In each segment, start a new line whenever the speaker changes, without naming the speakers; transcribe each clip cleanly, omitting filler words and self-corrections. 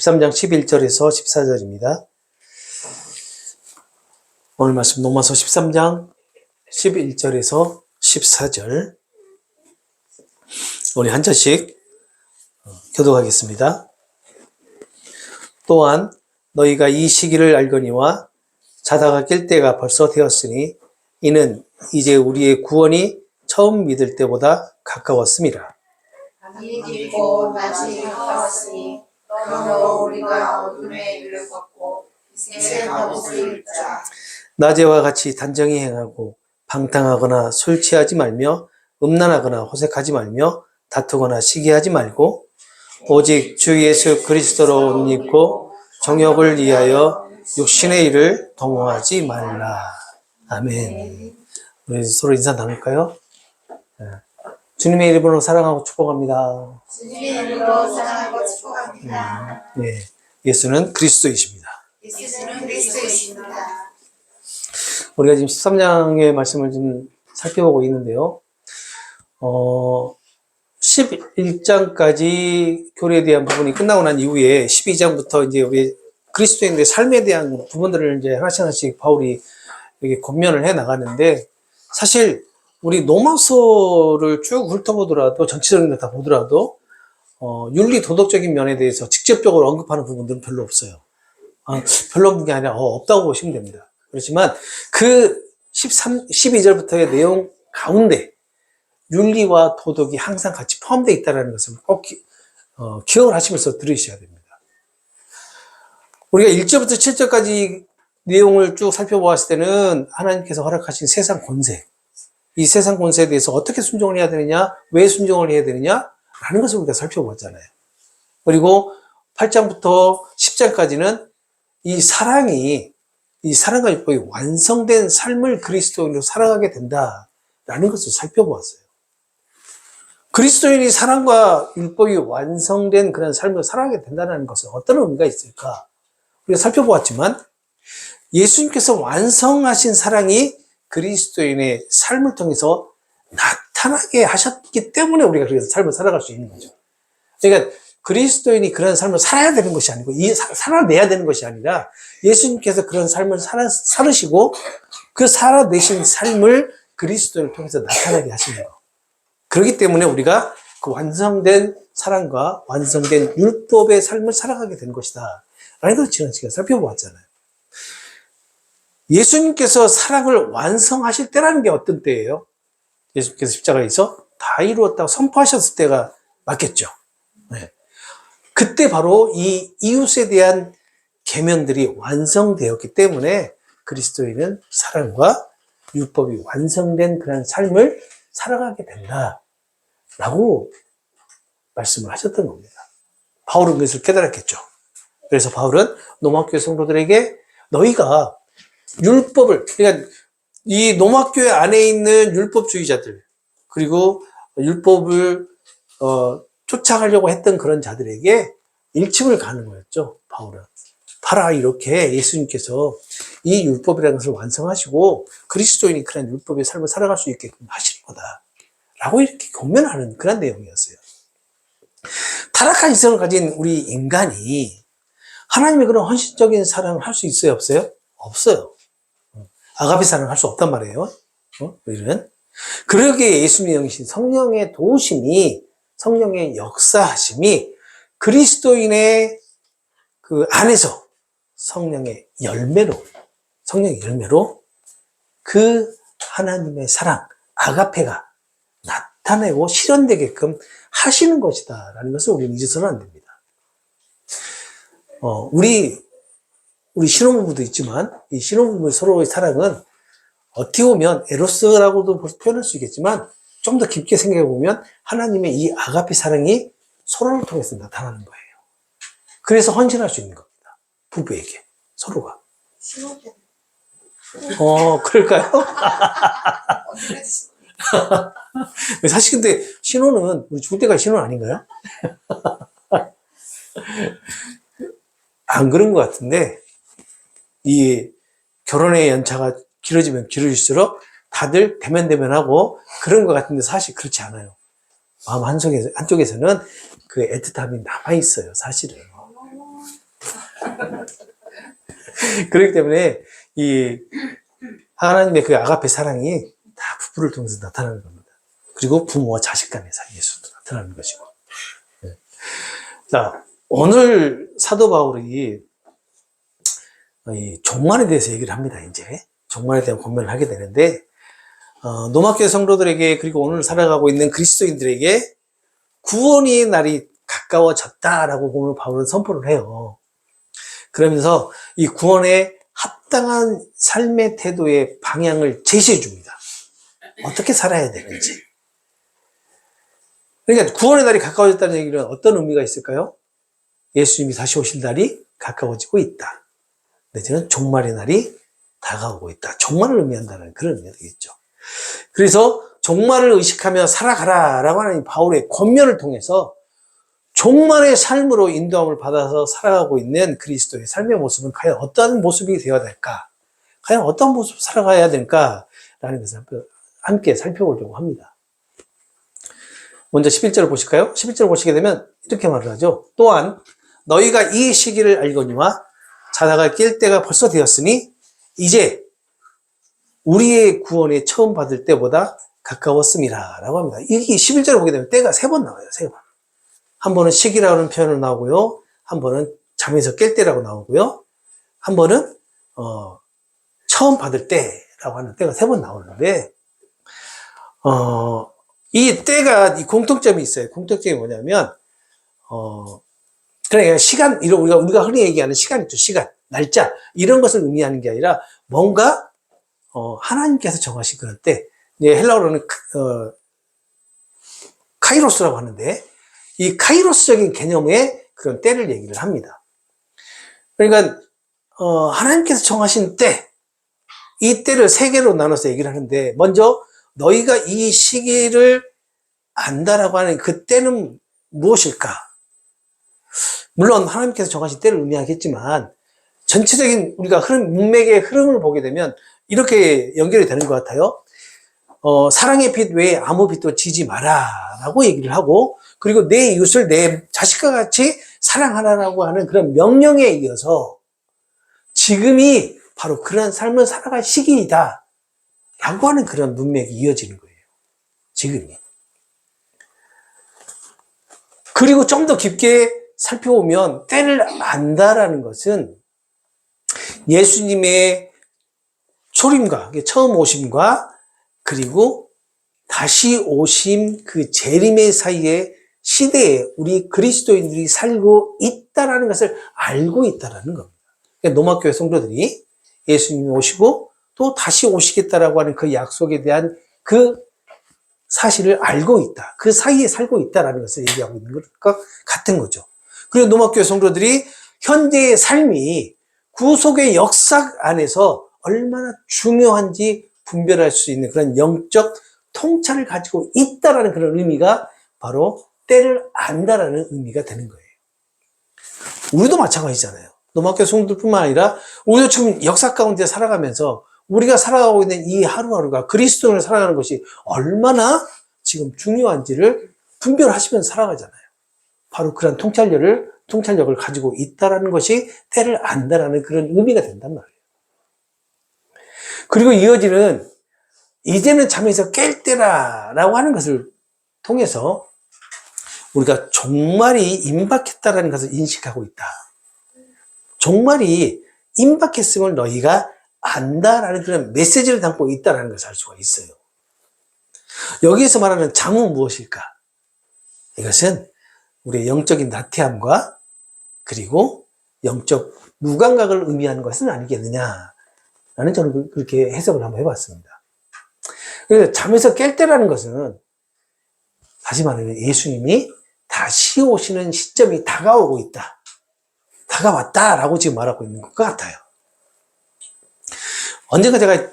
13장 11절에서 14절입니다. 오늘 말씀 로마서 13장 11절에서 14절. 우리 한 절씩 교독하겠습니다. 또한 너희가 이 시기를 알거니와 자다가 깰 때가 벌써 되었으니 이는 이제 우리의 구원이 처음 믿을 때보다 가까웠음이라.
이미 깊고 낮이 가까웠으니 그러므로 우리가 어둠의 일을 벗고 빛의 갑옷을 입자.
낮에와 같이 단정히 행하고 방탕하거나 술 취하지 말며 음란하거나 호색하지 말며 다투거나 시기하지 말고 오직 주 예수 그리스도로 옷 입고 정욕을 위하여 육신의 일을 도모하지 말라. 아멘. 우리 서로 인사 나눌까요? 주님의 이름으로 사랑하고 축복합니다.
주님의 이름으로 사랑하고 축복합니다.
네, 예수는 그리스도이십니다.
예수는 그리스도이십니다.
우리가 지금 13장의 말씀을 좀 살펴보고 있는데요. 11장까지 교리에 대한 부분이 끝나고 난 이후에 12장부터 이제 우리 그리스도인들의 삶에 대한 부분들을 이제 하나씩 바울이 이렇게 권면을 해 나가는데, 사실 우리 로마서를 쭉 훑어보더라도, 전체적인 걸 다 보더라도 윤리 도덕적인 면에 대해서 직접적으로 언급하는 부분들은 별로 없어요. 별로 없는 게 아니라 없다고 보시면 됩니다. 그렇지만 그 12절부터의 내용 가운데 윤리와 도덕이 항상 같이 포함되어 있다는 것을 꼭 기억을 하시면서 들으셔야 됩니다. 우리가 1절부터 7절까지 내용을 쭉 살펴보았을 때는 하나님께서 허락하신 세상 권세, 이 세상 권세에 대해서 어떻게 순종을 해야 되느냐, 왜 순종을 해야 되느냐 라는 것을 우리가 살펴보았잖아요. 그리고 8장부터 10장까지는 이 사랑과 율법이 완성된 삶을 그리스도인으로 살아가게 된다라는 것을 살펴보았어요. 그리스도인이 사랑과 율법이 완성된 그런 삶을 살아가게 된다는 것은 어떤 의미가 있을까? 우리가 살펴보았지만 예수님께서 완성하신 사랑이 그리스도인의 삶을 통해서 나타나게 하셨기 때문에 우리가 그래서 삶을 살아갈 수 있는 거죠. 그러니까 그리스도인이 그런 삶을 살아야 되는 것이 아니고, 살아내야 되는 것이 아니라 예수님께서 그런 삶을 살으시고 그 살아내신 삶을 그리스도인을 통해서 나타나게 하시는 거. 그렇기 때문에 우리가 그 완성된 사랑과 완성된 율법의 삶을 살아가게 된 것이다 라는 것을 지난 시간에 살펴보았잖아요. 예수님께서 사랑을 완성하실 때라는 게 어떤 때예요? 예수님께서 십자가에서 다 이루었다고 선포하셨을 때가 맞겠죠. 네. 그때 바로 이 이웃에 대한 계명들이 완성되었기 때문에 그리스도인은 사랑과 율법이 완성된 그런 삶을 살아가게 된다라고 말씀을 하셨던 겁니다. 바울은 그것을 깨달았겠죠. 그래서 바울은 로마교회 성도들에게 너희가 율법을, 그러니까 이 로마교회 안에 있는 율법주의자들, 그리고 율법을 쫓아가려고 했던 그런 자들에게 일침을 가는 거였죠, 바울은. 봐라, 이렇게 예수님께서 이 율법이라는 것을 완성하시고 그리스도인이 그런 율법의 삶을 살아갈 수 있게끔 하시는 거다 라고 이렇게 권면하는 그런 내용이었어요. 타락한 이성을 가진 우리 인간이 하나님의 그런 헌신적인 사랑을 할 수 있어요, 없어요? 없어요. 아가페 사랑을 할 수 없단 말이에요. 우리는. 그러기에 예수님의 영이신 성령의 도우심이, 성령의 역사하심이 그리스도인의 그 안에서 성령의 열매로 그 하나님의 사랑, 아가페가 나타내고 실현되게끔 하시는 것이다 라는 것을 우리는 잊어서는 안 됩니다. 우리 신혼부부도 있지만 이 신혼부부 서로의 사랑은 어떻게 보면 에로스라고도 표현할 수 있겠지만 좀 더 깊게 생각해 보면 하나님의 이 아가페 사랑이 서로를 통해서 나타나는 거예요. 그래서 헌신할 수 있는 겁니다. 부부에게 서로가. 그럴까요? 사실 근데 신혼은 우리 죽을 때까지 신혼 아닌가요? 안 그런 것 같은데, 이 결혼의 연차가 길어지면 길어질수록 다들 대면대면하고 그런 것 같은데 사실 그렇지 않아요. 마음 한쪽에서는 그 애틋함이 남아있어요, 사실은. 그렇기 때문에 이 하나님의 그 아가페 사랑이 다 부부를 통해서 나타나는 겁니다. 그리고 부모와 자식 간의 사이에서도 나타나는 것이고. 네. 자, 오늘 사도 바울이 이 종말에 대해서 얘기를 합니다. 이제 종말에 대한 권면을 하게 되는데, 노마교회 성도들에게, 그리고 오늘 살아가고 있는 그리스도인들에게 구원의 날이 가까워졌다라고 오늘 바울은 선포를 해요. 그러면서 이 구원에 합당한 삶의 태도의 방향을 제시해 줍니다. 어떻게 살아야 되는지. 그러니까 구원의 날이 가까워졌다는 얘기는 어떤 의미가 있을까요? 예수님이 다시 오실 날이 가까워지고 있다. 내지는 종말의 날이 다가오고 있다. 종말을 의미한다는 그런 의미가 되겠죠. 그래서 종말을 의식하며 살아가라라고 하는 바울의 권면을 통해서 종말의 삶으로 인도함을 받아서 살아가고 있는 그리스도의 삶의 모습은 과연 어떤 모습이 되어야 될까? 과연 어떤 모습으로 살아가야 될까라는 것을 함께 살펴보려고 합니다. 먼저 11절을 보실까요? 11절을 보시게 되면 이렇게 말을 하죠. 또한 너희가 이 시기를 알거니와 자다가 깰 때가 벌써 되었으니 이제 우리의 구원에 처음 받을 때보다 가까웠음이라 라고 합니다. 이 11절을 보게 되면 때가 3번 나와요. 3번. 한 번은 시기라는 표현으로 나오고요. 한 번은 잠에서 깰 때라고 나오고요. 한 번은 처음 받을 때라고 하는 때가 3번 나오는데 이 때가 이 공통점이 있어요. 공통점이 뭐냐면 그러니까 시간, 이런 우리가 흔히 얘기하는 시간 있죠. 시간, 날짜 이런 것을 의미하는 게 아니라 뭔가 하나님께서 정하신 그런 때, 헬라어로는 카이로스라고 하는데 이 카이로스적인 개념의 그런 때를 얘기를 합니다. 그러니까 하나님께서 정하신 때, 이 때를 3개로 나눠서 얘기를 하는데 먼저 너희가 이 시기를 안다라고 하는 그 때는 무엇일까? 물론 하나님께서 정하신 때를 의미하겠지만 전체적인 우리가 문맥의 흐름을 보게 되면 이렇게 연결이 되는 것 같아요. 사랑의 빛 외에 아무 빛도 지지 마라 라고 얘기를 하고, 그리고 내 이웃을 내 자식과 같이 사랑하라라고 하는 그런 명령에 이어서 지금이 바로 그런 삶을 살아갈 시기이다 라고 하는 그런 문맥이 이어지는 거예요. 지금이. 그리고 좀 더 깊게 살펴보면 때를 안다라는 것은 예수님의 초림과 처음 오심과 그리고 다시 오심 그 재림의 사이에 시대에 우리 그리스도인들이 살고 있다라는 것을 알고 있다라는 겁니다. 그러니까 노마교회 성도들이 예수님이 오시고 또 다시 오시겠다라고 하는 그 약속에 대한 그 사실을 알고 있다. 그 사이에 살고 있다라는 것을 얘기하고 있는 것과 같은 거죠. 그리고 노마교회 성도들이 현재의 삶이 구속의 역사 안에서 얼마나 중요한지 분별할 수 있는 그런 영적 통찰을 가지고 있다라는 그런 의미가 바로 때를 안다라는 의미가 되는 거예요. 우리도 마찬가지잖아요. 노마교회 성도들뿐만 아니라 우리도 지금 역사 가운데 살아가면서 우리가 살아가고 있는 이 하루하루가 그리스도인을 살아가는 것이 얼마나 지금 중요한지를 분별하시면서 살아가잖아요. 바로 그런 통찰력을 가지고 있다라는 것이 때를 안다라는 그런 의미가 된단 말이에요. 그리고 이어지는 이제는 잠에서 깰 때라라고 하는 것을 통해서 우리가 종말이 임박했다라는 것을 인식하고 있다. 종말이 임박했음을 너희가 안다라는 그런 메시지를 담고 있다라는 것을 알 수가 있어요. 여기에서 말하는 잠은 무엇일까? 이것은 우리의 영적인 나태함과 그리고 영적 무감각을 의미하는 것은 아니겠느냐라는 저는 그렇게 해석을 한번 해봤습니다. 그래서 잠에서 깰 때라는 것은 다시 말하면 예수님이 다시 오시는 시점이 다가오고 있다. 다가왔다라고 지금 말하고 있는 것 같아요. 언젠가 제가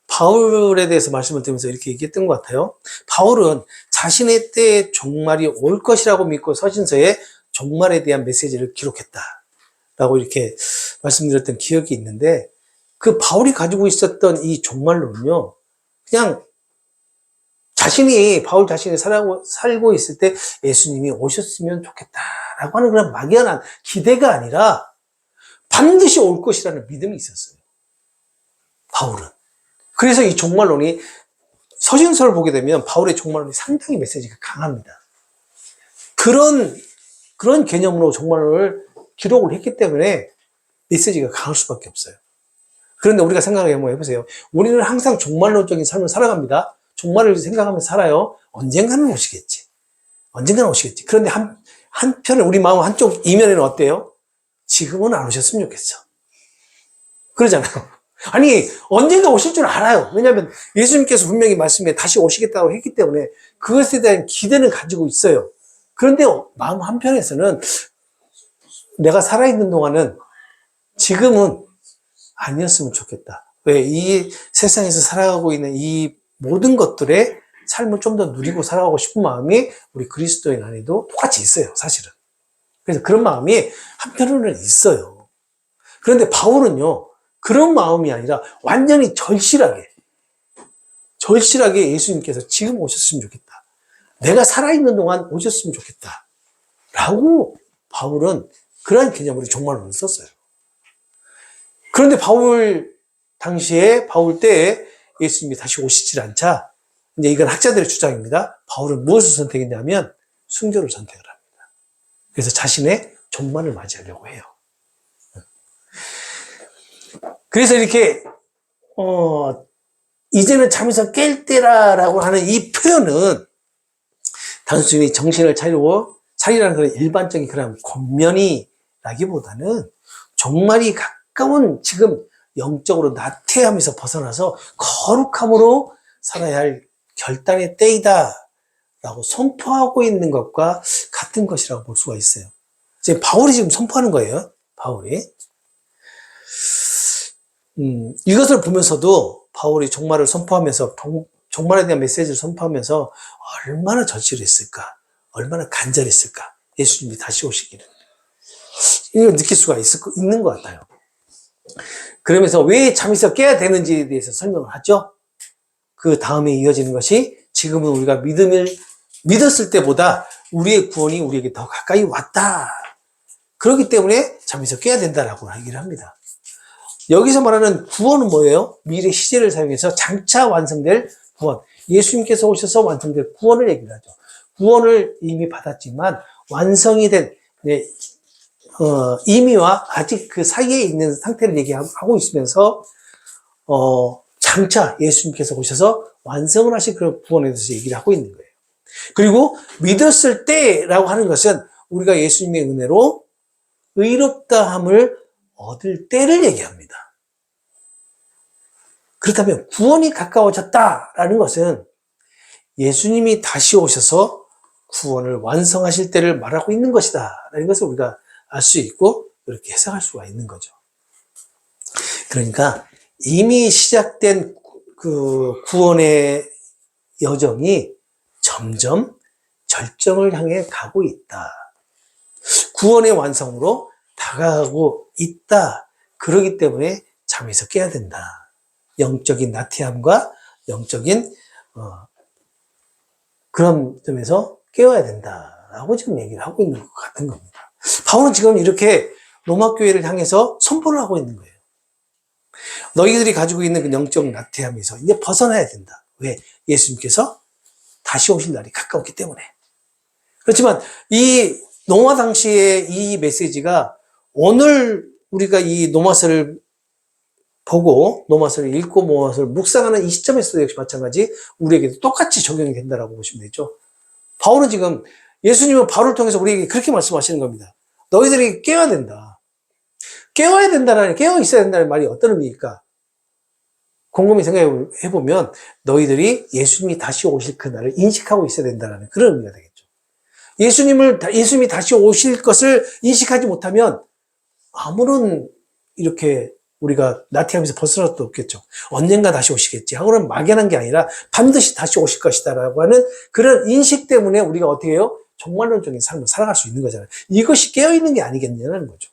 바울에 대해서 말씀을 드리면서 이렇게 얘기했던 것 같아요. 바울은 자신의 때에 종말이 올 것이라고 믿고 서신서에 종말에 대한 메시지를 기록했다라고 이렇게 말씀드렸던 기억이 있는데, 그 바울이 가지고 있었던 이 종말론은요, 그냥 바울 자신이 살고 있을 때 예수님이 오셨으면 좋겠다라고 하는 그런 막연한 기대가 아니라 반드시 올 것이라는 믿음이 있었어요. 바울은. 그래서 이 종말론이 서신서를 보게 되면 바울의 종말론이 상당히 메시지가 강합니다. 그런 개념으로 종말론을 기록을 했기 때문에 메시지가 강할 수밖에 없어요. 그런데 우리가 생각을 한번 해보세요. 우리는 항상 종말론적인 삶을 살아갑니다. 종말을 생각하면서 살아요. 언젠가는 오시겠지. 언젠가는 오시겠지. 그런데 한편에 우리 마음 한쪽 이면에는 어때요? 지금은 안 오셨으면 좋겠어. 그러잖아요. 아니, 언젠가 오실 줄 알아요. 왜냐하면 예수님께서 분명히 말씀에 다시 오시겠다고 했기 때문에 그것에 대한 기대는 가지고 있어요. 그런데 마음 한편에서는 내가 살아있는 동안은 지금은 아니었으면 좋겠다. 왜? 이 세상에서 살아가고 있는 이 모든 것들의 삶을 좀 더 누리고 살아가고 싶은 마음이 우리 그리스도인 안에도 똑같이 있어요, 사실은. 그래서 그런 마음이 한편으로는 있어요. 그런데 바울은요, 그런 마음이 아니라 완전히 절실하게 예수님께서 지금 오셨으면 좋겠다. 내가 살아있는 동안 오셨으면 좋겠다. 라고 바울은 그러한 개념으로 종말론을 썼어요. 그런데 바울 때에 예수님이 다시 오시질 않자, 이제 이건 학자들의 주장입니다. 바울은 무엇을 선택했냐면 순교를 선택을 합니다. 그래서 자신의 종말을 맞이하려고 해요. 그래서 이렇게 이제는 잠에서 깰 때라라고 하는 이 표현은 단순히 정신을 차리라는 그런 일반적인 그런 권면이라기보다는 종말이 가까운 지금 영적으로 나태함에서 벗어나서 거룩함으로 살아야 할 결단의 때이다 라고 선포하고 있는 것과 같은 것이라고 볼 수가 있어요. 지금 바울이 지금 선포하는 거예요. 바울이. 이것을 보면서도 바울이 종말을 선포하면서 종말에 대한 메시지를 선포하면서 얼마나 절실했을까, 얼마나 간절했을까, 예수님이 다시 오시기를 이걸 느낄 수가 있는 것 같아요. 그러면서 왜 잠에서 깨야 되는지에 대해서 설명을 하죠. 그 다음에 이어지는 것이 지금은 우리가 믿었을 때보다 우리의 구원이 우리에게 더 가까이 왔다. 그렇기 때문에 잠에서 깨야 된다라고 얘기를 합니다. 여기서 말하는 구원은 뭐예요? 미래 시제를 사용해서 장차 완성될 구원. 예수님께서 오셔서 완성될 구원을 얘기를 하죠. 구원을 이미 받았지만 완성이 된 이미와 아직 그 사이에 있는 상태를 얘기하고 있으면서 장차 예수님께서 오셔서 완성을 하실 그런 구원에 대해서 얘기를 하고 있는 거예요. 그리고 믿었을 때라고 하는 것은 우리가 예수님의 은혜로 의롭다함을 얻을 때를 얘기합니다. 그렇다면 구원이 가까워졌다라는 것은 예수님이 다시 오셔서 구원을 완성하실 때를 말하고 있는 것이다 라는 것을 우리가 알 수 있고 이렇게 해석할 수가 있는 거죠. 그러니까 이미 시작된 그 구원의 여정이 점점 절정을 향해 가고 있다. 구원의 완성으로 다가가고 있다. 그러기 때문에 잠에서 깨야 된다. 영적인 나태함과 영적인 그런 점에서 깨워야 된다라고 지금 얘기를 하고 있는 것 같은 겁니다. 바울은 지금 이렇게 로마 교회를 향해서 선포를 하고 있는 거예요. 너희들이 가지고 있는 그 영적 나태함에서 이제 벗어나야 된다. 왜? 예수님께서 다시 오실 날이 가까웠기 때문에. 그렇지만 이 로마 당시의 이 메시지가 오늘 우리가 이 로마서를 보고 로마서를 읽고 로마서를 묵상하는 이 시점에서도 역시 마찬가지 우리에게도 똑같이 적용이 된다라고 보시면 되죠. 바울은 지금 예수님은 바울을 통해서 우리에게 그렇게 말씀하시는 겁니다. 너희들이 깨어야 된다. 깨어야 된다는, 깨어 있어야 된다는 말이 어떤 의미일까? 곰곰이 생각해 보면 너희들이 예수님이 다시 오실 그날을 인식하고 있어야 된다는 그런 의미가 되겠죠. 예수님이 다시 오실 것을 인식하지 못하면 아무런 이렇게 우리가 나태함에서 벗어날 수도 없겠죠. 언젠가 다시 오시겠지 하고는 막연한 게 아니라 반드시 다시 오실 것이다라고 하는 그런 인식 때문에 우리가 어떻게 해요? 종말론적인 삶을 살아갈 수 있는 거잖아요. 이것이 깨어있는 게 아니겠냐는 거죠.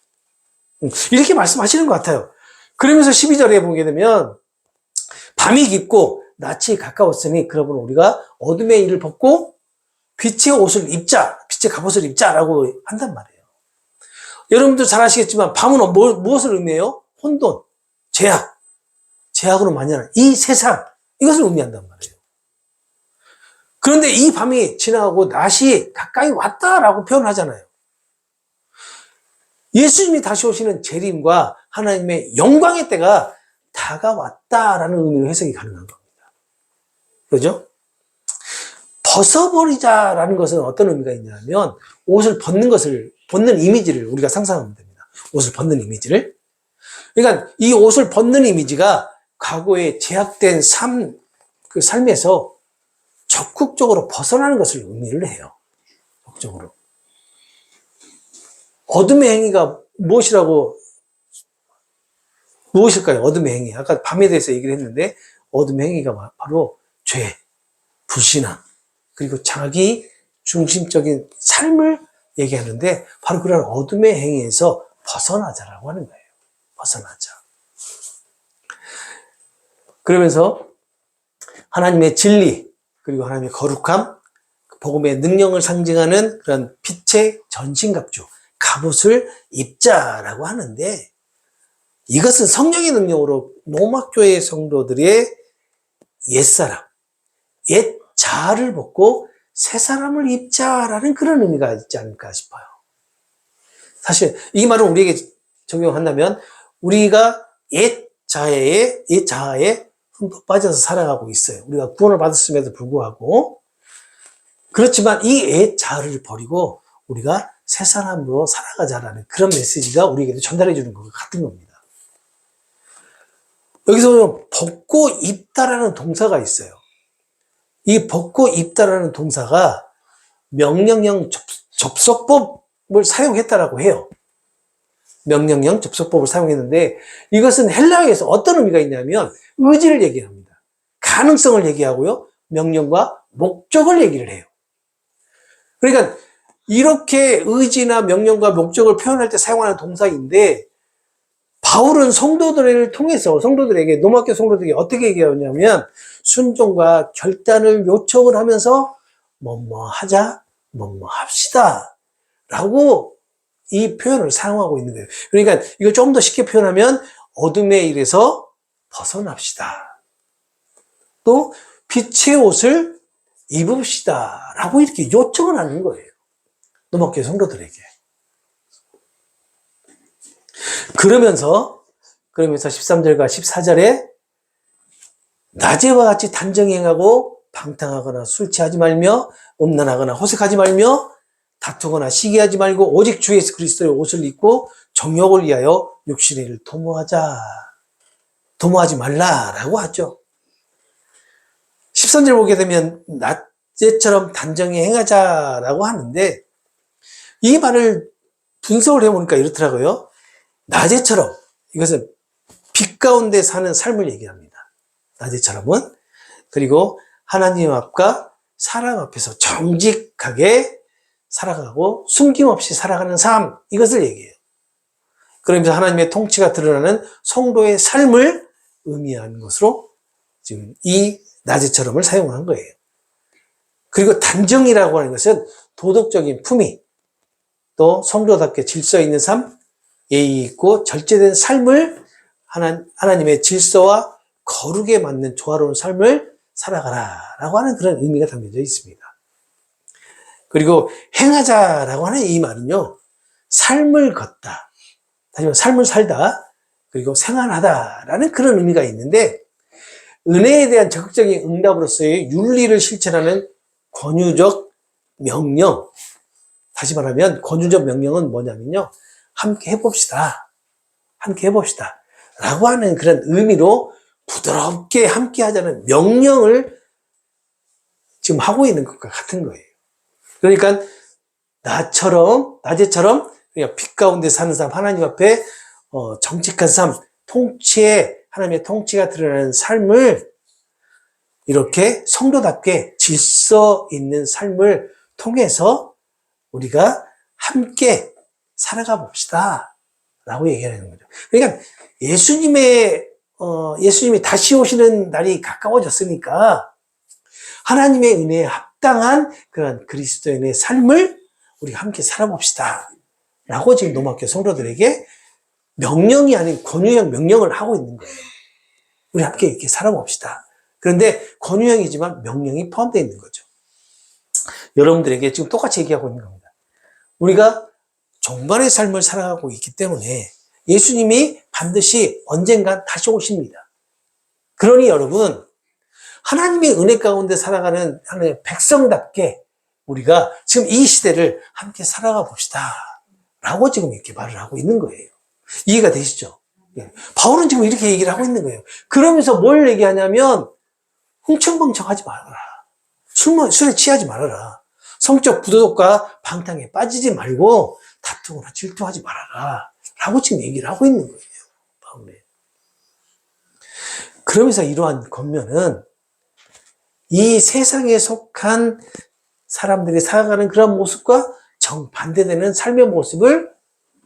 이렇게 말씀하시는 것 같아요. 그러면서 12절에 보게 되면 밤이 깊고 낯이 가까웠으니 그러므로 우리가 어둠의 일을 벗고 빛의 옷을 입자, 빛의 갑옷을 입자라고 한단 말이에요. 여러분도 잘 아시겠지만 밤은 무엇을 의미해요? 혼돈, 죄악, 죄악으로 만연한 이 세상, 이것을 의미한단 말이에요. 그런데 이 밤이 지나가고 낮이 가까이 왔다라고 표현하잖아요. 예수님이 다시 오시는 재림과 하나님의 영광의 때가 다가왔다라는 의미로 해석이 가능한 겁니다. 그죠? 벗어버리자라는 것은 어떤 의미가 있냐면 옷을 벗는 이미지를 우리가 상상하면 됩니다. 옷을 벗는 이미지를. 그러니까 이 옷을 벗는 이미지가 과거의 제약된 삶에서 적극적으로 벗어나는 것을 의미를 해요. 적극적으로. 어둠의 행위가 무엇일까요? 어둠의 행위. 아까 밤에 대해서 얘기를 했는데 어둠의 행위가 바로 죄, 불신앙, 그리고 자기 중심적인 삶을 얘기하는데 바로 그런 어둠의 행위에서 벗어나자라고 하는 거예요. 벗어나자. 그러면서 하나님의 진리, 그리고 하나님의 거룩함, 복음의 능력을 상징하는 그런 빛의 전신갑주, 갑옷을 입자라고 하는데 이것은 성령의 능력으로 로마교회 성도들의 옛사람, 옛 자아를 벗고 새 사람을 입자라는 그런 의미가 있지 않을까 싶어요. 사실 이 말은 우리에게 적용한다면 우리가 옛 자아에 흠뻑 빠져서 살아가고 있어요. 우리가 구원을 받았음에도 불구하고. 그렇지만 이 옛 자아를 버리고 우리가 새 사람으로 살아가자라는 그런 메시지가 우리에게 전달해 주는 것 같은 겁니다. 여기서 벗고 입다라는 동사가 있어요. 이 벗고 입다라는 동사가 명령형 접속법을 사용했다라고 해요. 명령형 접속법을 사용했는데 이것은 헬라어에서 어떤 의미가 있냐면 의지를 얘기합니다. 가능성을 얘기하고요. 명령과 목적을 얘기를 해요. 그러니까 이렇게 의지나 명령과 목적을 표현할 때 사용하는 동사인데 바울은 성도들을 통해서 성도들에게 로마교회 성도들에게 어떻게 얘기하냐면 순종과 결단을 요청을 하면서 뭐뭐 하자, 뭐뭐 합시다 라고 이 표현을 사용하고 있는 거예요. 그러니까 이걸 좀 더 쉽게 표현하면 어둠의 일에서 벗어납시다. 또 빛의 옷을 입읍시다 라고 이렇게 요청을 하는 거예요. 로마교회 성도들에게. 그러면서 13절과 14절에 낮에와 같이 단정히 행하고 방탕하거나 술 취하지 말며 음란하거나 호색하지 말며 다투거나 시기하지 말고 오직 주 예수 그리스도의 옷을 입고 정욕을 위하여 육신의 일을 도모하지 말라라고 하죠. 13절 보게 되면 낮에처럼 단정히 행하자라고 하는데 이 말을 분석을 해보니까 이렇더라고요. 낮에처럼, 이것은 빛 가운데 사는 삶을 얘기합니다. 낮에처럼은. 그리고 하나님 앞과 사람 앞에서 정직하게 살아가고 숨김없이 살아가는 삶, 이것을 얘기해요. 그러면서 하나님의 통치가 드러나는 성도의 삶을 의미하는 것으로 지금 이 낮에처럼을 사용한 거예요. 그리고 단정이라고 하는 것은 도덕적인 품위, 또 성도답게 질서 있는 삶, 예의 있고 절제된 삶을 하나님의 질서와 거룩에 맞는 조화로운 삶을 살아가라라고 하는 그런 의미가 담겨져 있습니다. 그리고 행하자라고 하는 이 말은요, 삶을 걷다, 다시 말해 삶을 살다, 그리고 생활하다라는 그런 의미가 있는데 은혜에 대한 적극적인 응답으로서의 윤리를 실천하는 권유적 명령, 다시 말하면 권유적 명령은 뭐냐면요, 함께 해봅시다 라고 하는 그런 의미로 부드럽게 함께 하자는 명령을 지금 하고 있는 것과 같은 거예요. 그러니까 낮에처럼 그냥 빛 가운데 사는 삶, 하나님 앞에 정직한 삶, 하나님의 통치가 드러나는 삶을 이렇게 성도답게 질서 있는 삶을 통해서 우리가 함께 살아가 봅시다 라고 얘기하는 거죠. 그러니까 예수님이 다시 오시는 날이 가까워졌으니까 하나님의 은혜에 합당한 그런 그리스도인의 삶을 우리가 함께 살아봅시다 라고 지금 노마교회 성도들에게 명령이 아닌 권유형 명령을 하고 있는 거예요. 우리 함께 이렇게 살아봅시다. 그런데 권유형이지만 명령이 포함되어 있는 거죠. 여러분들에게 지금 똑같이 얘기하고 있는 겁니다. 우리가 종말의 삶을 살아가고 있기 때문에 예수님이 반드시 언젠간 다시 오십니다. 그러니 여러분, 하나님의 은혜 가운데 살아가는 하나님의 백성답게 우리가 지금 이 시대를 함께 살아가 봅시다. 라고 지금 이렇게 말을 하고 있는 거예요. 이해가 되시죠? 예. 바울은 지금 이렇게 얘기를 하고 있는 거예요. 그러면서 뭘 얘기하냐면, 흥청망청 하지 말아라. 술에 취하지 말아라. 성적 부도덕과 방탕에 빠지지 말고 다투거나 질투하지 말아라. 라고 지금 얘기를 하고 있는 거예요. 바울이. 그러면서 이러한 권면은 이 세상에 속한 사람들이 살아가는 그런 모습과 정반대되는 삶의 모습을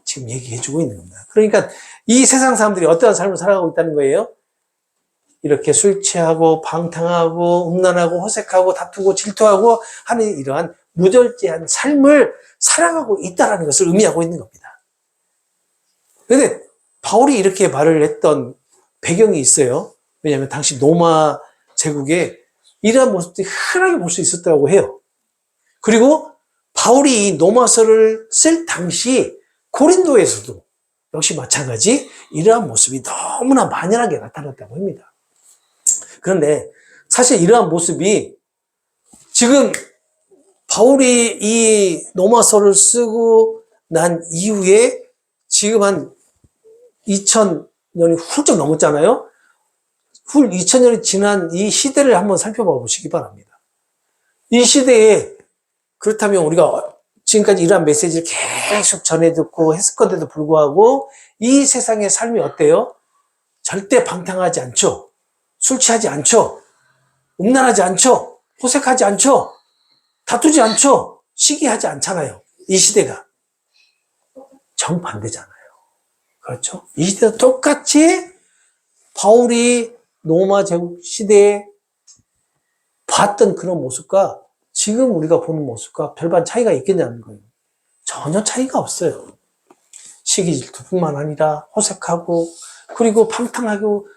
지금 얘기해주고 있는 겁니다. 그러니까 이 세상 사람들이 어떠한 삶을 살아가고 있다는 거예요? 이렇게 술 취하고 방탕하고 음란하고 호색하고 다투고 질투하고 하는 이러한 무절제한 삶을 살아가고 있다는 것을 의미하고 있는 겁니다. 그런데 바울이 이렇게 말을 했던 배경이 있어요. 왜냐하면 당시 로마 제국에 이러한 모습들이 흔하게 볼 수 있었다고 해요. 그리고 바울이 이 로마서를 쓸 당시 고린도에서도 역시 마찬가지 이러한 모습이 너무나 만연하게 나타났다고 합니다. 그런데 사실 이러한 모습이 지금 바울이 이 로마서를 쓰고 난 이후에 지금 한 2000년이 훌쩍 넘었잖아요. 2000년이 지난 이 시대를 한번 살펴봐 보시기 바랍니다. 이 시대에 그렇다면 우리가 지금까지 이러한 메시지를 계속 전해 듣고 했을 건데도 불구하고 이 세상의 삶이 어때요? 절대 방탕하지 않죠. 술 취하지 않죠. 음란하지 않죠. 호색하지 않죠. 다투지 않죠. 시기하지 않잖아요. 이 시대가. 정반대잖아요. 그렇죠? 이 시대도 똑같이 바울이 로마 제국 시대에 봤던 그런 모습과 지금 우리가 보는 모습과 별반 차이가 있겠냐는 거예요. 전혀 차이가 없어요. 시기 질투뿐만 아니라 호색하고 그리고 방탕하고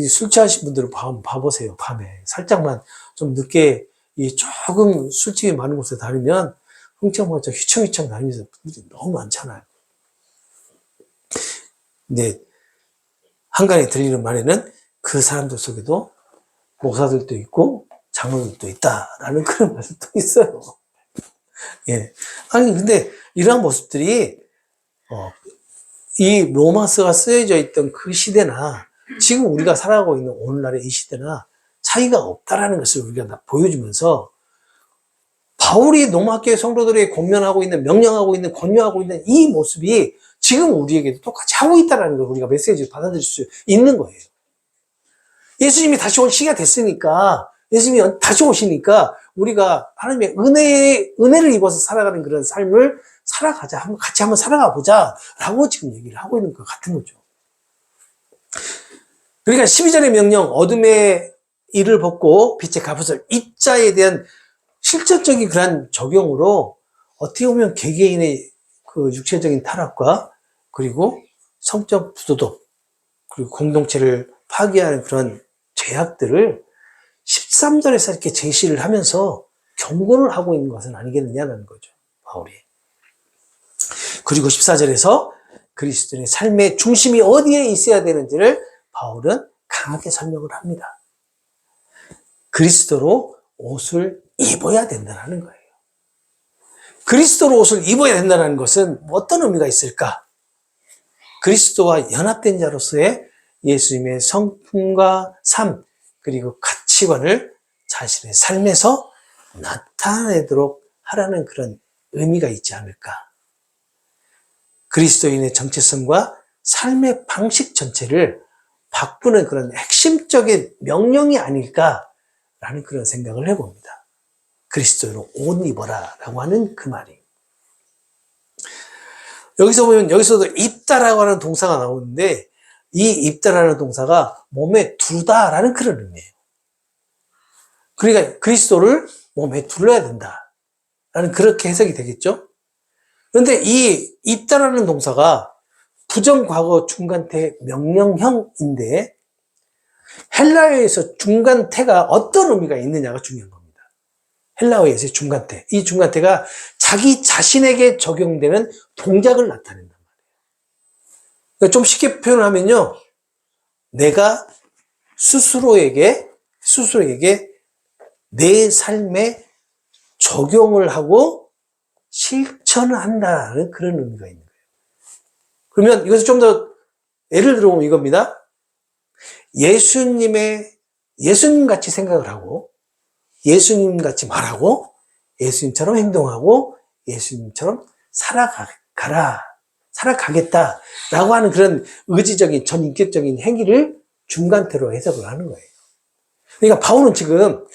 술 취하신 분들을 봐보세요. 밤에 살짝만 좀 늦게 조금 술집이 많은 곳에 다니면 흥청망청 휘청휘청 다니면서 분들이 너무 많잖아요. 근데 한간에 들리는 말에는 그 사람들 속에도 목사들도 있고 장로들도 있다라는 그런 말도 있어요. 예. 아니 근데 이러한 모습들이 이 로마서가 쓰여져 있던 그 시대나 지금 우리가 살아가고 있는 오늘날의 이 시대나 차이가 없다라는 것을 우리가 보여주면서 바울이 로마교회 성도들에게 권면하고 있는, 명령하고 있는, 권유하고 있는 이 모습이 지금 우리에게도 똑같이 하고 있다는 걸 우리가 메시지를 받아들일 수 있는 거예요. 예수님이 다시 올 시기가 됐으니까, 예수님이 다시 오시니까 우리가 하나님의 은혜를 입어서 살아가는 그런 삶을 살아가자, 같이 한번 살아가 보자 라고 지금 얘기를 하고 있는 것 같은 거죠. 그러니까 12절의 명령, 어둠의 일을 벗고 빛의 갑옷을 입자에 대한 실질적인 그런 적용으로 어떻게 보면 개개인의 그 육체적인 타락과 그리고 성적 부도덕 그리고 공동체를 파괴하는 그런 죄악들을 13절에서 이렇게 제시를 하면서 경고를 하고 있는 것은 아니겠느냐는 거죠, 바울이. 그리고 14절에서 그리스도인의 삶의 중심이 어디에 있어야 되는지를 바울은 강하게 설명을 합니다. 그리스도로 옷을 입어야 된다는 거예요. 그리스도로 옷을 입어야 된다는 것은 어떤 의미가 있을까? 그리스도와 연합된 자로서의 예수님의 성품과 삶 그리고 가치관을 자신의 삶에서 나타내도록 하라는 그런 의미가 있지 않을까? 그리스도인의 정체성과 삶의 방식 전체를 바꾸는 그런 핵심적인 명령이 아닐까라는 그런 생각을 해봅니다. 그리스도로 옷 입어라 라고 하는 그 말이. 여기서 보면 여기서도 입다라고 하는 동사가 나오는데 이 입다라는 동사가 몸에 두다라는 그런 의미예요. 그러니까 그리스도를 몸에 둘러야 된다라는 그렇게 해석이 되겠죠. 그런데 이 있다라는 동사가 부정과거 중간태 명령형인데 헬라어에서 중간태가 어떤 의미가 있느냐가 중요한 겁니다. 헬라어에서의 중간태. 이 중간태가 자기 자신에게 적용되는 동작을 나타낸단 말이에요. 그러니까 좀 쉽게 표현하면요. 내가 스스로에게 내 삶에 적용을 하고 실천을 한다는 그런 의미가 있는 거예요. 그러면 이것을 좀 더 예를 들어보면 이겁니다. 예수님 같이 생각을 하고, 예수님 같이 말하고, 예수님처럼 행동하고, 예수님처럼 살아가겠다라고 하는 그런 의지적인 전인격적인 행위를 중간태로 해석을 하는 거예요. 그러니까 바울은 지금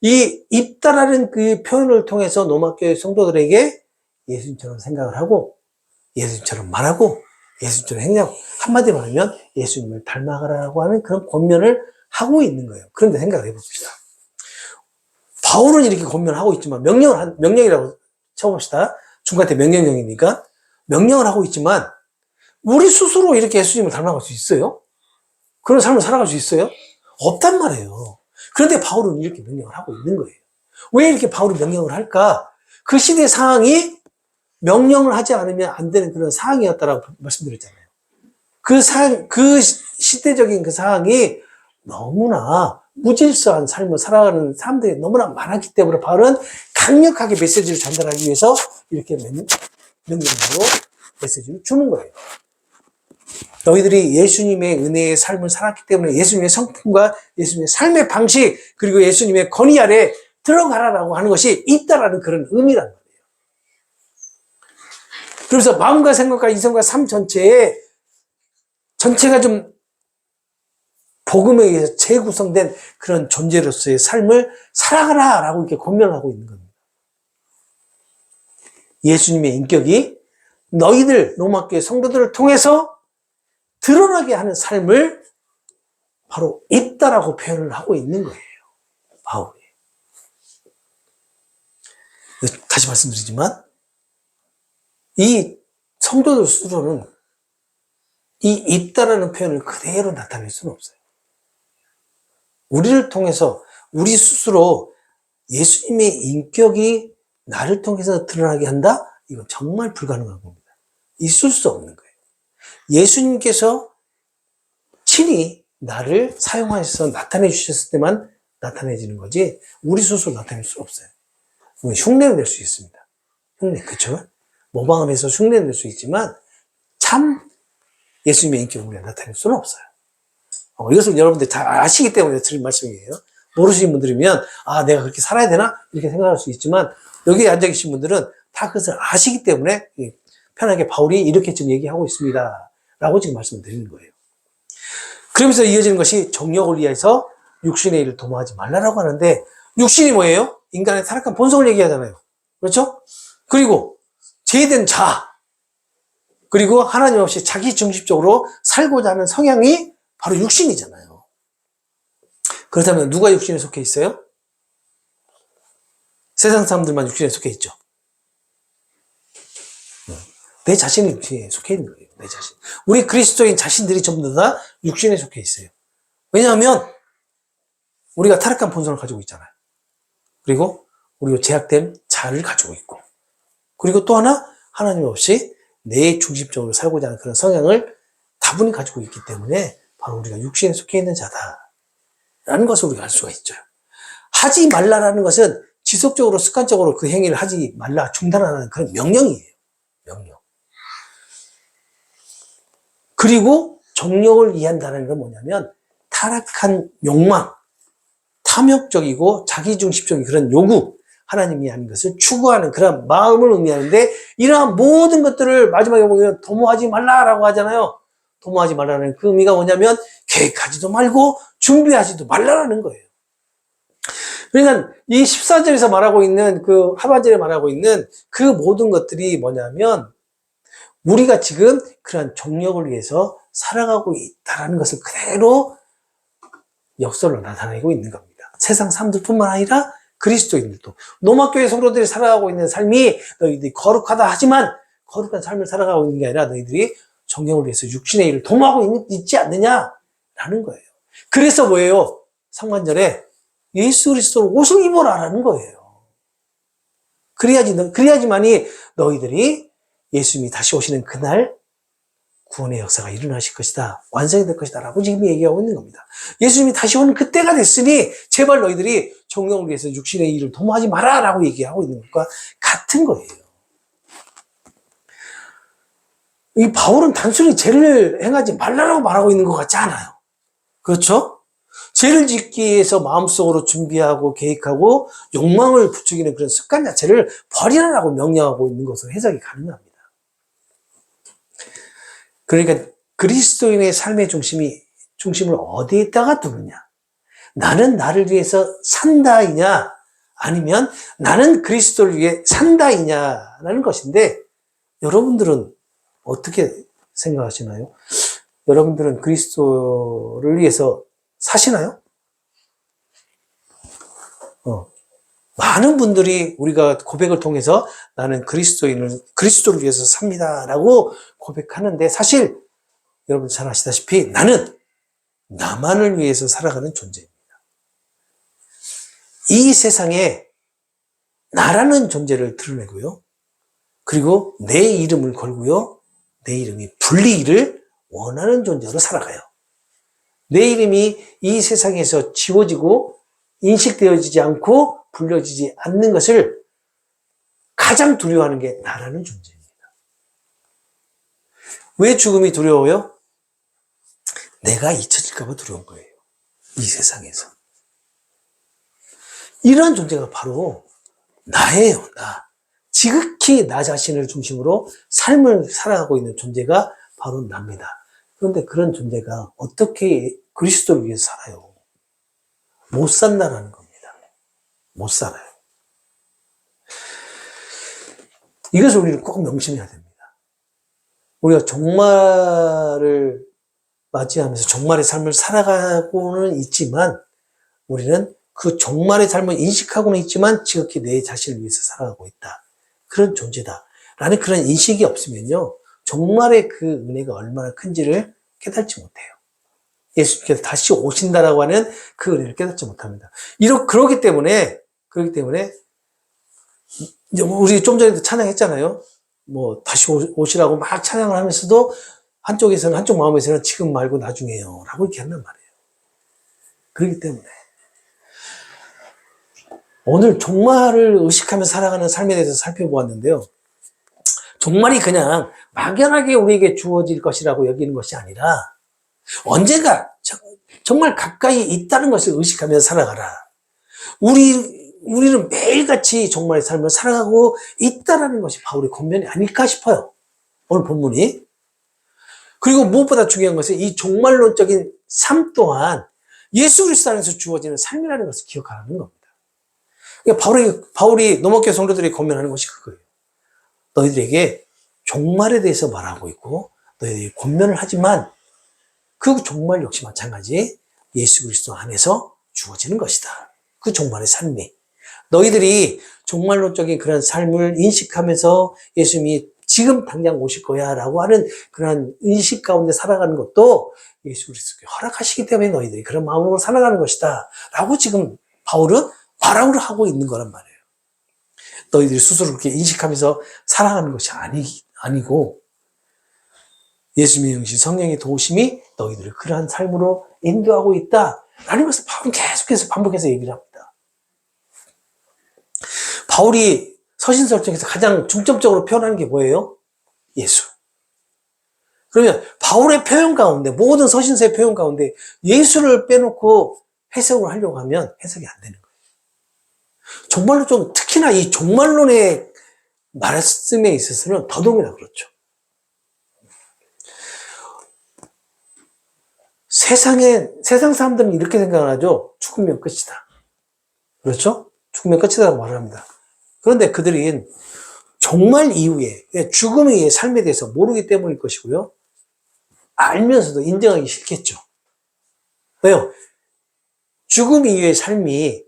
이 있다라는 그 표현을 통해서 로마교회 성도들에게 예수님처럼 생각을 하고, 예수님처럼 말하고, 예수님처럼 행동하고, 한마디로 말하면 예수님을 닮아가라고 하는 그런 권면을 하고 있는 거예요. 그런데 생각을 해봅시다. 바울은 이렇게 권면을 하고 있지만, 명령이라고 쳐봅시다. 중간태 명령형이니까. 명령을 하고 있지만, 우리 스스로 이렇게 예수님을 닮아갈 수 있어요? 그런 삶을 살아갈 수 있어요? 없단 말이에요. 그런데 바울은 이렇게 명령을 하고 있는 거예요. 왜 이렇게 바울이 명령을 할까? 그 시대 상황이 명령을 하지 않으면 안 되는 그런 상황이었다라고 말씀드렸잖아요. 그 시대적인 그 상황이 너무나 무질서한 삶을 살아가는 사람들이 너무나 많았기 때문에 바울은 강력하게 메시지를 전달하기 위해서 이렇게 명령으로 메시지를 주는 거예요. 너희들이 예수님의 은혜의 삶을 살았기 때문에 예수님의 성품과 예수님의 삶의 방식 그리고 예수님의 권위 아래 들어가라라고 하는 것이 있다라는 그런 의미란 말이에요. 그래서 마음과 생각과 이성과 삶 전체가 좀 복음에 의해서 재구성된 그런 존재로서의 삶을 살아가라라고 이렇게 권면을 하고 있는 겁니다. 예수님의 인격이 너희들 로마교회 성도들을 통해서 드러나게 하는 삶을 바로 있다라고 표현을 하고 있는 거예요. 바울이. 다시 말씀드리지만 이 성도들 스스로는 이 있다라는 표현을 그대로 나타낼 수는 없어요. 우리를 통해서 우리 스스로 예수님의 인격이 나를 통해서 드러나게 한다? 이건 정말 불가능한 겁니다. 있을 수 없는 거예요. 예수님께서 친히 나를 사용하셔서 나타내 주셨을 때만 나타내지는 거지 우리 스스로 나타낼 수 없어요. 우리 흉내를 낼 수 있습니다. 흉내, 그렇죠? 모방을 해서 흉내를 낼 수 있지만 참 예수님의 인격을 우리가 나타낼 수는 없어요. 이것을 여러분들 잘 아시기 때문에 드린 말씀이에요. 모르시는 분들이면 내가 그렇게 살아야 되나? 이렇게 생각할 수 있지만 여기에 앉아 계신 분들은 다 그것을 아시기 때문에 편하게 바울이 이렇게 지금 얘기하고 있습니다. 라고 지금 말씀을 드리는 거예요. 그러면서 이어지는 것이 정욕을 위해서 육신의 일을 도모하지 말라라고 하는데 육신이 뭐예요? 인간의 타락한 본성을 얘기하잖아요. 그렇죠? 그리고 죄된 자 그리고 하나님 없이 자기 중심적으로 살고자 하는 성향이 바로 육신이잖아요. 그렇다면 누가 육신에 속해 있어요? 세상 사람들만 육신에 속해 있죠. 내 자신이 육신에 속해 있는 거예요. 내 자신. 우리 그리스도인 자신들이 전부 다 육신에 속해 있어요. 왜냐하면 우리가 타락한 본성을 가지고 있잖아요. 그리고 우리가 제약된 자를 가지고 있고 그리고 또 하나 하나님 없이 내 중심적으로 살고자 하는 그런 성향을 다분히 가지고 있기 때문에 바로 우리가 육신에 속해 있는 자다라는 것을 우리가 알 수가 있죠. 하지 말라라는 것은 지속적으로 습관적으로 그 행위를 하지 말라 중단하는 그런 명령이에요. 명령. 그리고 정욕을 이해한다는 건 뭐냐면 타락한 욕망, 탐욕적이고 자기중심적인 그런 요구, 하나님이 하는 것을 추구하는 그런 마음을 의미하는데 이러한 모든 것들을 마지막에 보면 도모하지 말라라고 하잖아요. 도모하지 말라는 그 의미가 뭐냐면 계획하지도 말고 준비하지도 말라라는 거예요. 그러니까 이 14절에서 말하고 있는 그 하반절에 말하고 있는 그 모든 것들이 뭐냐면 우리가 지금 그러한 정욕을 위해서 살아가고 있다는 것을 그대로 역설로 나타내고 있는 겁니다. 세상 사람들뿐만 아니라 그리스도인들도 로마교회 성도들이 살아가고 있는 삶이 너희들이 거룩하다 하지만 거룩한 삶을 살아가고 있는 게 아니라 너희들이 정령을 위해서 육신의 일을 도모하고 있지 않느냐라는 거예요. 그래서 뭐예요? 상관절에 예수 그리스도로 옷을 입어라라는 거예요. 그래야지만이 너희들이 예수님이 다시 오시는 그날 구원의 역사가 일어나실 것이다. 완성이 될 것이다. 라고 지금 얘기하고 있는 겁니다. 예수님이 다시 오는 그때가 됐으니 제발 너희들이 정령을 위해서 육신의 일을 도모하지 마라. 라고 얘기하고 있는 것과 같은 거예요. 이 바울은 단순히 죄를 행하지 말라라고 말하고 있는 것 같지 않아요. 그렇죠? 죄를 짓기 위해서 마음속으로 준비하고 계획하고 욕망을 부추기는 그런 습관 자체를 버리라라고 명령하고 있는 것으로 해석이 가능합니다. 그러니까 그리스도인의 삶의 중심을 어디에다가 두느냐? 나는 나를 위해서 산다이냐? 아니면 나는 그리스도를 위해 산다이냐라는 것인데 여러분들은 어떻게 생각하시나요? 여러분들은 그리스도를 위해서 사시나요? 많은 분들이 우리가 고백을 통해서 나는 그리스도를 위해서 삽니다라고 고백하는데 사실 여러분 잘 아시다시피 나는 나만을 위해서 살아가는 존재입니다. 이 세상에 나라는 존재를 드러내고요. 그리고 내 이름을 걸고요. 내 이름이 불리기를 원하는 존재로 살아가요. 내 이름이 이 세상에서 지워지고 인식되어지지 않고 불려지지 않는 것을 가장 두려워하는 게 나라는 존재입니다. 왜 죽음이 두려워요? 내가 잊혀질까 봐 두려운 거예요. 이 세상에서. 이런 존재가 바로 나예요, 나. 지극히 나 자신을 중심으로 삶을 살아가고 있는 존재가 바로 나입니다. 그런데 그런 존재가 어떻게 그리스도를 위해서 살아요? 못 산다라는 겁니다. 못 살아요. 이것을 우리는 꼭 명심해야 됩니다. 우리가 종말을 맞이하면서 종말의 삶을 살아가고는 있지만 우리는 그 종말의 삶을 인식하고는 있지만 지극히 내 자신을 위해서 살아가고 있다. 그런 존재다. 라는 그런 인식이 없으면요. 종말의 그 은혜가 얼마나 큰지를 깨닫지 못해요. 예수님께서 다시 오신다라고 하는 그 은혜를 깨닫지 못합니다. 그렇기 때문에 우리 좀 전에도 찬양했잖아요. 다시 오시라고 막 찬양을 하면서도 한쪽 마음에서는 지금 말고 나중에요. 라고 이렇게 한단 말이에요. 그렇기 때문에 오늘 종말을 의식하면서 살아가는 삶에 대해서 살펴보았는데요. 종말이 그냥 막연하게 우리에게 주어질 것이라고 여기는 것이 아니라 언젠가 정말 가까이 있다는 것을 의식하면서 살아가라. 우리는 매일같이 종말의 삶을 살아가고 있다는 것이 바울의 권면이 아닐까 싶어요. 오늘 본문이. 그리고 무엇보다 중요한 것은 이 종말론적인 삶 예수 그리스도 안에서 주어지는 삶이라는 것을 기억하라는 겁니다. 그러니까 바울이 노마교회 성도들이 권면하는 것이 그거예요. 너희들에게 종말에 대해서 말하고 있고 너희들이 권면을 하지만 그 종말 역시 마찬가지 예수 그리스도 안에서 주어지는 것이다. 그 종말의 삶이. 너희들이 종말론적인 그런 삶을 인식하면서 예수님이 지금 당장 오실 거야 라고 하는 그런 인식 가운데 살아가는 것도 예수 그리스도께 허락하시기 때문에 너희들이 그런 마음으로 살아가는 것이다 라고 지금 바울은 말하고 하고 있는 거란 말이에요. 너희들이 스스로 그렇게 인식하면서 살아가는 것이 아니고 예수님의 영신 성령의 도우심이 너희들을 그러한 삶으로 인도하고 있다라는 것을 바울은 계속해서 반복해서 얘기를 합니다. 바울이 서신서적에서 가장 중점적으로 표현하는 게 뭐예요? 예수. 그러면 바울의 표현 가운데 모든 서신서의 표현 가운데 예수를 빼놓고 해석을 하려고 하면 해석이 안 되는 거예요. 정말로 좀 특히나 이 종말론의 말씀에 있어서는 더더욱이나 그렇죠. 세상 사람들은 이렇게 생각을 하죠. 죽으면 끝이다. 그렇죠? 죽으면 끝이다라고 말을 합니다. 그런데 그들은 종말 이후에 죽음 이후의 삶에 대해서 모르기 때문일 것이고요. 알면서도 인정하기 싫겠죠. 왜요? 죽음 이후의 삶이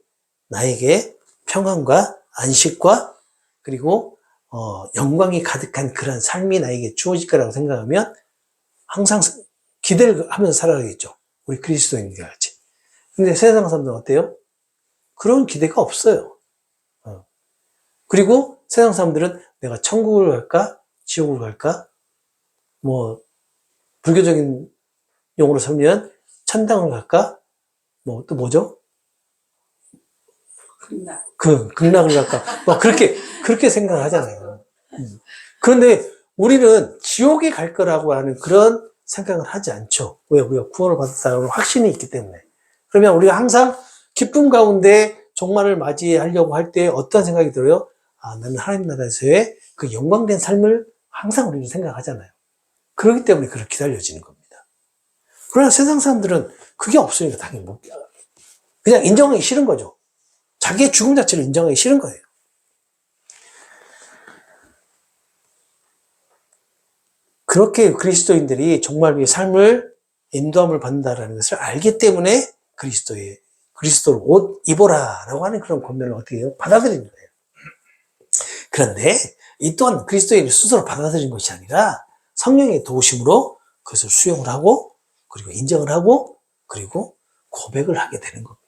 나에게 평안과 안식과 그리고 영광이 가득한 그런 삶이 나에게 주어질 거라고 생각하면 항상 기대를 하면서 살아가겠죠. 우리 그리스도인들 같이. 근데 세상 사람들은 어때요? 그런 기대가 없어요. 그리고 세상 사람들은 내가 천국을 갈까? 지옥을 갈까? 뭐, 불교적인 용어로 설면 천당을 갈까? 뭐, 또 뭐죠? 극락을 갈까? 뭐, 그렇게 생각을 하잖아요. 그런데 우리는 지옥에 갈 거라고 하는 그런 생각을 하지 않죠. 왜? 우리가 구원을 받았다는 확신이 있기 때문에. 그러면 우리가 항상 기쁨 가운데 종말을 맞이하려고 할 때 어떤 생각이 들어요? 아, 나는 하나님 나라에서의 그 영광된 삶을 항상 우리는 생각하잖아요. 그렇기 때문에 그렇게 기다려지는 겁니다. 그러나 세상 사람들은 그게 없으니까 당연히 못, 그냥 인정하기 싫은 거죠. 자기의 죽음 자체를 인정하기 싫은 거예요. 그렇게 그리스도인들이 정말 이 삶을 인도함을 받는다라는 것을 알기 때문에 그리스도를 옷 입어라라고 하는 그런 권면을 어떻게 해요? 받아들이는 거예요. 그런데 이 또한 그리스도인이 스스로 받아들인 것이 아니라 성령의 도우심으로 그것을 수용을 하고 그리고 인정을 하고 그리고 고백을 하게 되는 겁니다.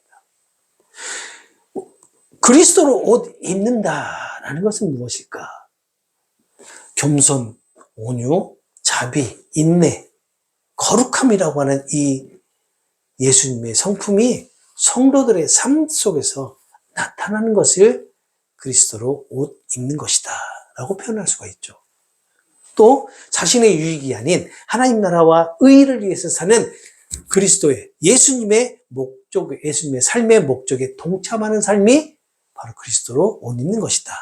그리스도로 옷 입는다라는 것은 무엇일까? 겸손, 온유, 자비, 인내, 거룩함이라고 하는 이 예수님의 성품이 성도들의 삶 속에서 나타나는 것을 그리스도로 옷 입는 것이다 라고 표현할 수가 있죠. 또 자신의 유익이 아닌 하나님 나라와 의를 위해서 사는 그리스도의 예수님의 삶의 목적에 동참하는 삶이 바로 그리스도로 옷 입는 것이다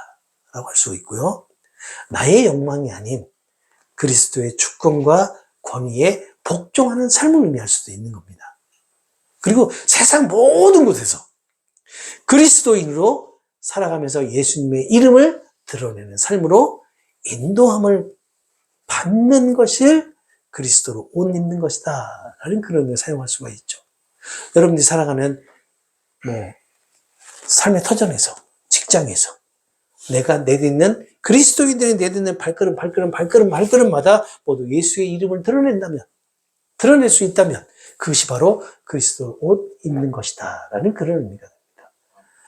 라고 할 수 있고요. 나의 욕망이 아닌 그리스도의 주권과 권위에 복종하는 삶을 의미할 수도 있는 겁니다. 그리고 세상 모든 곳에서 그리스도인으로 살아가면서 예수님의 이름을 드러내는 삶으로 인도함을 받는 것을 그리스도로 옷 입는 것이다 라는 그런 의미를 사용할 수가 있죠. 여러분들이 살아가는 삶의 터전에서, 직장에서 내가 내딛는 그리스도인들이 내딛는 발걸음마다 모두 예수의 이름을 드러낼 수 있다면 그것이 바로 그리스도 옷 입는 것이다 라는 그런 의미가 됩니다.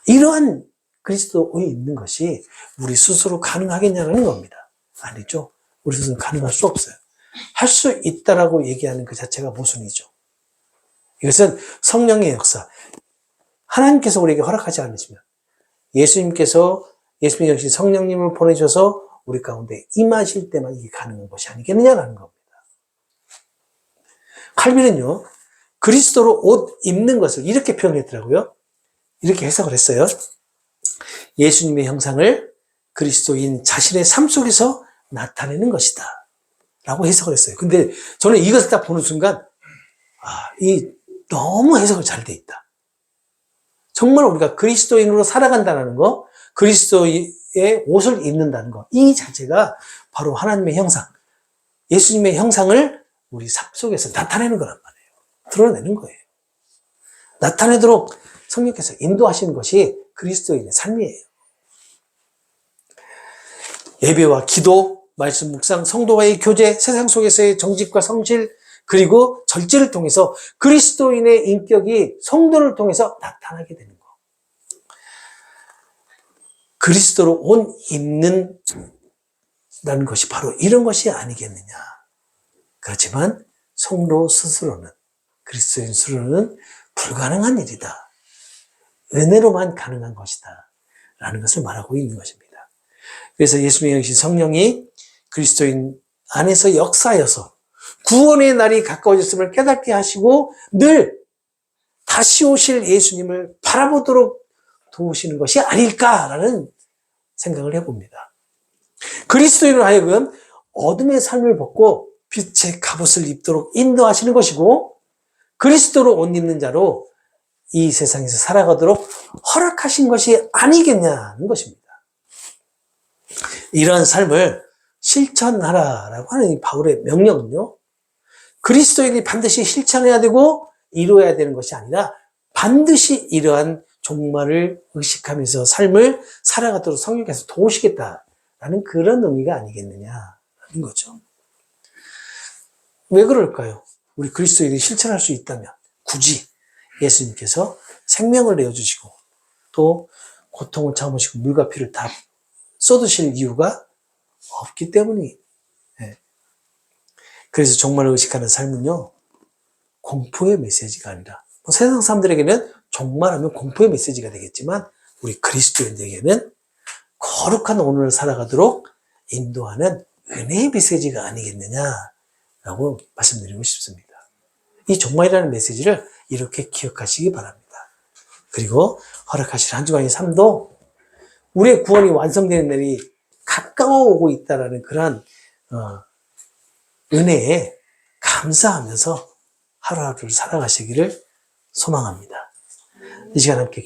이러한 그리스도 옷 입는 것이 우리 스스로 가능하겠냐는 겁니다. 아니죠. 우리 스스로 가능할 수 없어요. 할 수 있다라고 얘기하는 그 자체가 모순이죠. 이것은 성령의 역사, 하나님께서 우리에게 허락하지 않으시면 예수님 역시 성령님을 보내셔서 우리 가운데 임하실 때만 이게 가능한 것이 아니겠느냐라는 겁니다. 칼빈은요, 그리스도로 옷 입는 것을 이렇게 표현했더라고요. 이렇게 해석을 했어요. 예수님의 형상을 그리스도인 자신의 삶 속에서 나타내는 것이다 라고 해석을 했어요. 근데 저는 이것을 딱 보는 순간 너무 해석을 잘 돼 있다. 정말 우리가 그리스도인으로 살아간다는 거, 그리스도의 옷을 입는다는 거, 이 자체가 바로 하나님의 형상, 예수님의 형상을 우리 삶 속에서 나타내는 거란 말이에요. 드러내는 거예요. 나타내도록 성령께서 인도하시는 것이 그리스도인의 삶이에요. 예배와 기도, 말씀 묵상, 성도와의 교제, 세상 속에서의 정직과 성실, 그리고 절제를 통해서 그리스도인의 인격이 성도를 통해서 나타나게 되는 거. 그리스도로 옷 입는다는 것이 바로 이런 것이 아니겠느냐. 그렇지만 성도 스스로는, 그리스도인 스스로는 불가능한 일이다. 은혜로만 가능한 것이다. 라는 것을 말하고 있는 것입니다. 그래서 예수님의 영이신 성령이 그리스도인 안에서 역사여서 구원의 날이 가까워졌음을 깨닫게 하시고 늘 다시 오실 예수님을 바라보도록 도우시는 것이 아닐까라는 생각을 해봅니다. 그리스도인으로 하여금 어둠의 삶을 벗고 빛의 갑옷을 입도록 인도하시는 것이고 그리스도로 옷 입는 자로 이 세상에서 살아가도록 허락하신 것이 아니겠냐는 것입니다. 이러한 삶을 실천하라라고 하는 이 바울의 명령은요, 그리스도인이 반드시 실천해야 되고 이루어야 되는 것이 아니라 반드시 이러한 종말을 의식하면서 삶을 살아가도록 성령께서 도우시겠다라는 라는 그런 의미가 아니겠느냐는 거죠. 왜 그럴까요? 우리 그리스도인이 실천할 수 있다면 굳이 예수님께서 생명을 내어주시고 또 고통을 참으시고 물과 피를 다 쏟으실 이유가 없기 때문이. 그래서 종말을 의식하는 삶은요, 공포의 메시지가 아니라, 세상 사람들에게는 종말하면 공포의 메시지가 되겠지만 우리 그리스도인들에게는 거룩한 오늘을 살아가도록 인도하는 은혜의 메시지가 아니겠느냐라고 말씀드리고 싶습니다. 이 종말이라는 메시지를 이렇게 기억하시기 바랍니다. 그리고 허락하실 한 주간의 삶도 우리의 구원이 완성되는 날이 가까워 오고 있다라는 그런 은혜에 감사하면서 하루하루를 살아가시기를 소망합니다. 이 시간 함께